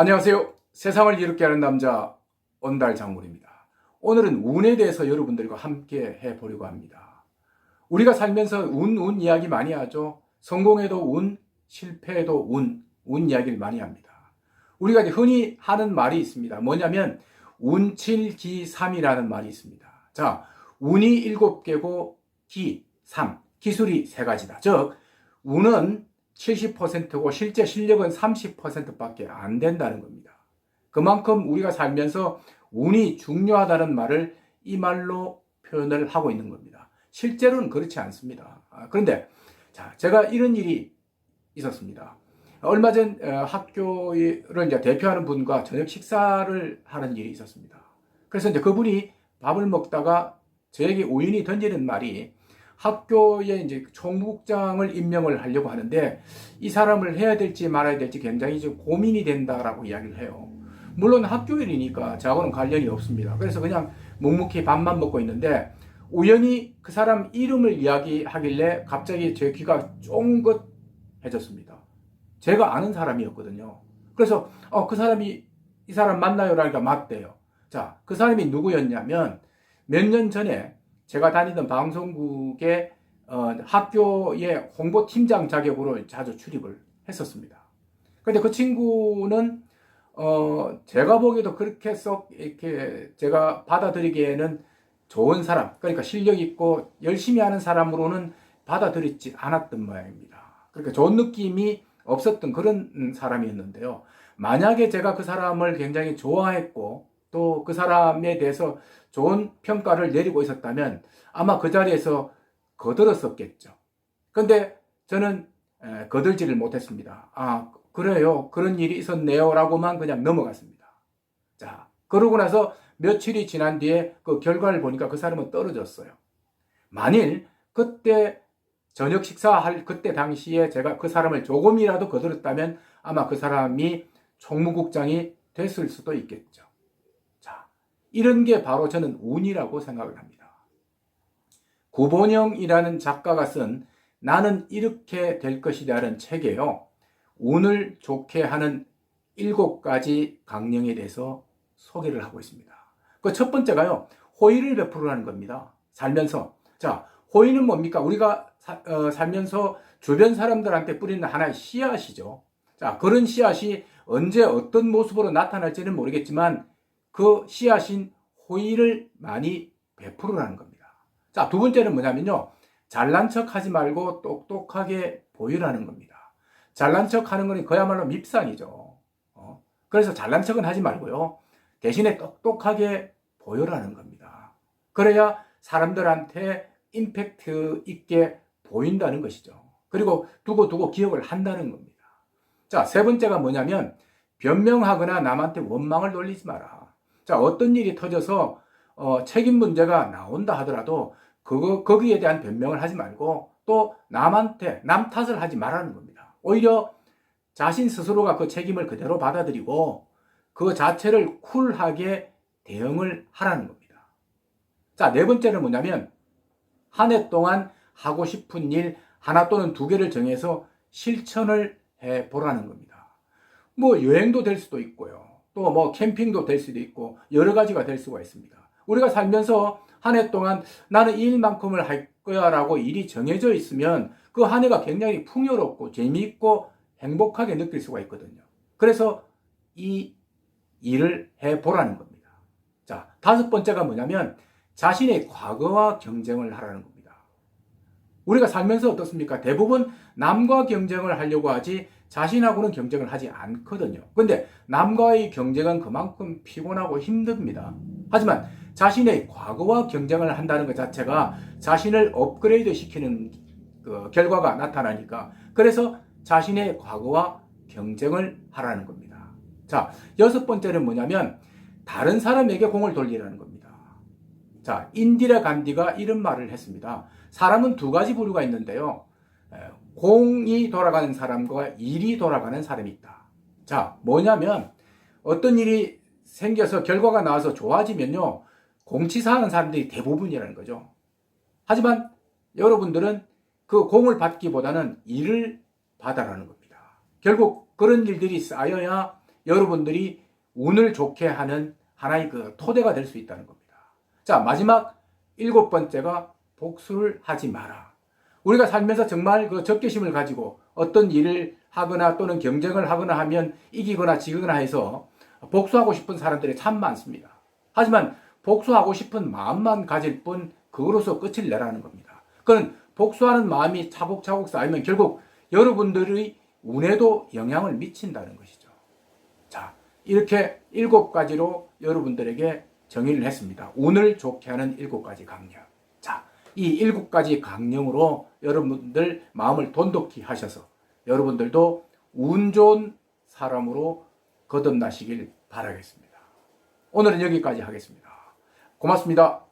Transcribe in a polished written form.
안녕하세요. 세상을 이롭게 하는 남자 언달장군입니다. 오늘은 운에 대해서 여러분들과 함께 해보려고 합니다. 우리가 살면서 운 이야기 많이 하죠. 성공해도 운, 실패해도 운 이야기를 많이 합니다. 우리가 흔히 하는 말이 있습니다. 뭐냐면 운칠기삼이라는 말이 있습니다. 자, 운이 7개고 기, 3, 기술이 3가지다. 즉 운은 70%고 실제 실력은 30%밖에 안 된다는 겁니다. 그만큼 우리가 살면서 운이 중요하다는 말을 이 말로 표현을 하고 있는 겁니다. 실제로는 그렇지 않습니다. 그런데 제가 이런 일이 있었습니다. 얼마 전 학교를 이제 대표하는 분과 저녁 식사를 하는 일이 있었습니다. 그래서 이제 그분이 밥을 먹다가 저에게 우연히 던지는 말이 학교에 이제 총무국장을 임명을 하려고 하는데 이 사람을 해야 될지 말아야 될지 굉장히 좀 고민이 된다라고 이야기를 해요. 물론 학교 일이니까 저하고는 관련이 없습니다. 그래서 그냥 묵묵히 밥만 먹고 있는데 우연히 그 사람 이름을 이야기하길래 갑자기 제 귀가 쫑긋해졌습니다. 제가 아는 사람이었거든요. 그래서 그 사람이 이 사람 맞나요? 라니까 맞대요. 자, 그 사람이 누구였냐면 몇 년 전에 제가 다니던 방송국의 학교의 홍보팀장 자격으로 자주 출입을 했었습니다. 근데 그 친구는 제가 보기에도 그렇게 썩 이렇게 제가 받아들이기에는 좋은 사람, 그러니까 실력 있고 열심히 하는 사람으로는 받아들이지 않았던 모양입니다. 그러니까 좋은 느낌이 없었던 그런 사람이었는데요. 만약에 제가 그 사람을 굉장히 좋아했고 또 그 사람에 대해서 좋은 평가를 내리고 있었다면 아마 그 자리에서 거들었었겠죠. 근데 저는 거들지를 못했습니다. 그래요. 그런 일이 있었네요. 라고만 그냥 넘어갔습니다. 자, 그러고 나서 며칠이 지난 뒤에 그 결과를 보니까 그 사람은 떨어졌어요. 만일 그때 저녁 식사할 그때 당시에 제가 그 사람을 조금이라도 거들었다면 아마 그 사람이 총무국장이 됐을 수도 있겠죠. 자, 이런 게 바로 저는 운이라고 생각을 합니다. 구본영이라는 작가가 쓴 나는 이렇게 될 것이라는 책에요. 운을 좋게 하는 7가지 강령에 대해서 소개를 하고 있습니다. 그 첫 번째가요. 호의를 베풀으라는 겁니다. 살면서. 자, 호의는 뭡니까? 우리가 살면서 주변 사람들한테 뿌리는 하나의 씨앗이죠. 자, 그런 씨앗이 언제 어떤 모습으로 나타날지는 모르겠지만 그 씨앗인 호의를 많이 베풀으라는 겁니다. 자, 두 번째는 뭐냐면요. 잘난 척 하지 말고 똑똑하게 보이라는 겁니다. 잘난 척 하는 거는 그야말로 밉상이죠. 그래서 잘난 척은 하지 말고요. 대신에 똑똑하게 보여라는 겁니다. 그래야 사람들한테 임팩트 있게 보인다는 것이죠. 그리고 두고 기억을 한다는 겁니다. 자, 세 번째가 뭐냐면 변명하거나 남한테 원망을 돌리지 마라. 자, 어떤 일이 터져서 책임 문제가 나온다 하더라도 거기에 대한 변명을 하지 말고 또 남한테 남 탓을 하지 말라는 겁니다. 오히려 자신 스스로가 그 책임을 그대로 받아들이고 그 자체를 쿨하게 대응을 하라는 겁니다. 자, 네 번째는 뭐냐면 한 해 동안 하고 싶은 일 하나 또는 2개를 정해서 실천을 해보라는 겁니다. 뭐 여행도 될 수도 있고요. 또 뭐 캠핑도 될 수도 있고 여러 가지가 될 수가 있습니다. 우리가 살면서 한 해 동안 나는 이 일만큼을 할 거야 라고 일이 정해져 있으면 그 한 해가 굉장히 풍요롭고 재미있고 행복하게 느낄 수가 있거든요. 그래서 이 일을 해보라는 겁니다. 자, 5번째가 뭐냐면 자신의 과거와 경쟁을 하라는 겁니다. 우리가 살면서 어떻습니까? 대부분 남과 경쟁을 하려고 하지 자신하고는 경쟁을 하지 않거든요. 근데 남과의 경쟁은 그만큼 피곤하고 힘듭니다. 하지만 자신의 과거와 경쟁을 한다는 것 자체가 자신을 업그레이드 시키는 그 결과가 나타나니까 그래서 자신의 과거와 경쟁을 하라는 겁니다. 자, 6번째는 뭐냐면 다른 사람에게 공을 돌리라는 겁니다. 자, 인디라 간디가 이런 말을 했습니다. 사람은 2가지 부류가 있는데요. 공이 돌아가는 사람과 일이 돌아가는 사람이 있다. 자, 뭐냐면 어떤 일이 생겨서 결과가 나와서 좋아지면요. 공치사하는 사람들이 대부분이라는 거죠. 하지만 여러분들은 그 공을 받기보다는 일을 받아라는 겁니다. 결국 그런 일들이 쌓여야 여러분들이 운을 좋게 하는 하나의 그 토대가 될 수 있다는 겁니다. 자, 마지막 7번째가 복수를 하지 마라. 우리가 살면서 정말 그 적개심을 가지고 어떤 일을 하거나 또는 경쟁을 하거나 하면 이기거나 지거나 해서 복수하고 싶은 사람들이 참 많습니다. 하지만 복수하고 싶은 마음만 가질 뿐 그거로서 끝을 내라는 겁니다. 그건 복수하는 마음이 차곡차곡 쌓이면 결국 여러분들의 운에도 영향을 미친다는 것이죠. 자, 이렇게 7가지로 여러분들에게 정의를 했습니다. 운을 좋게 하는 7가지 강령. 자, 이 7가지 강령으로 여러분들 마음을 돈독히 하셔서 여러분들도 운 좋은 사람으로 거듭나시길 바라겠습니다. 오늘은 여기까지 하겠습니다. 고맙습니다.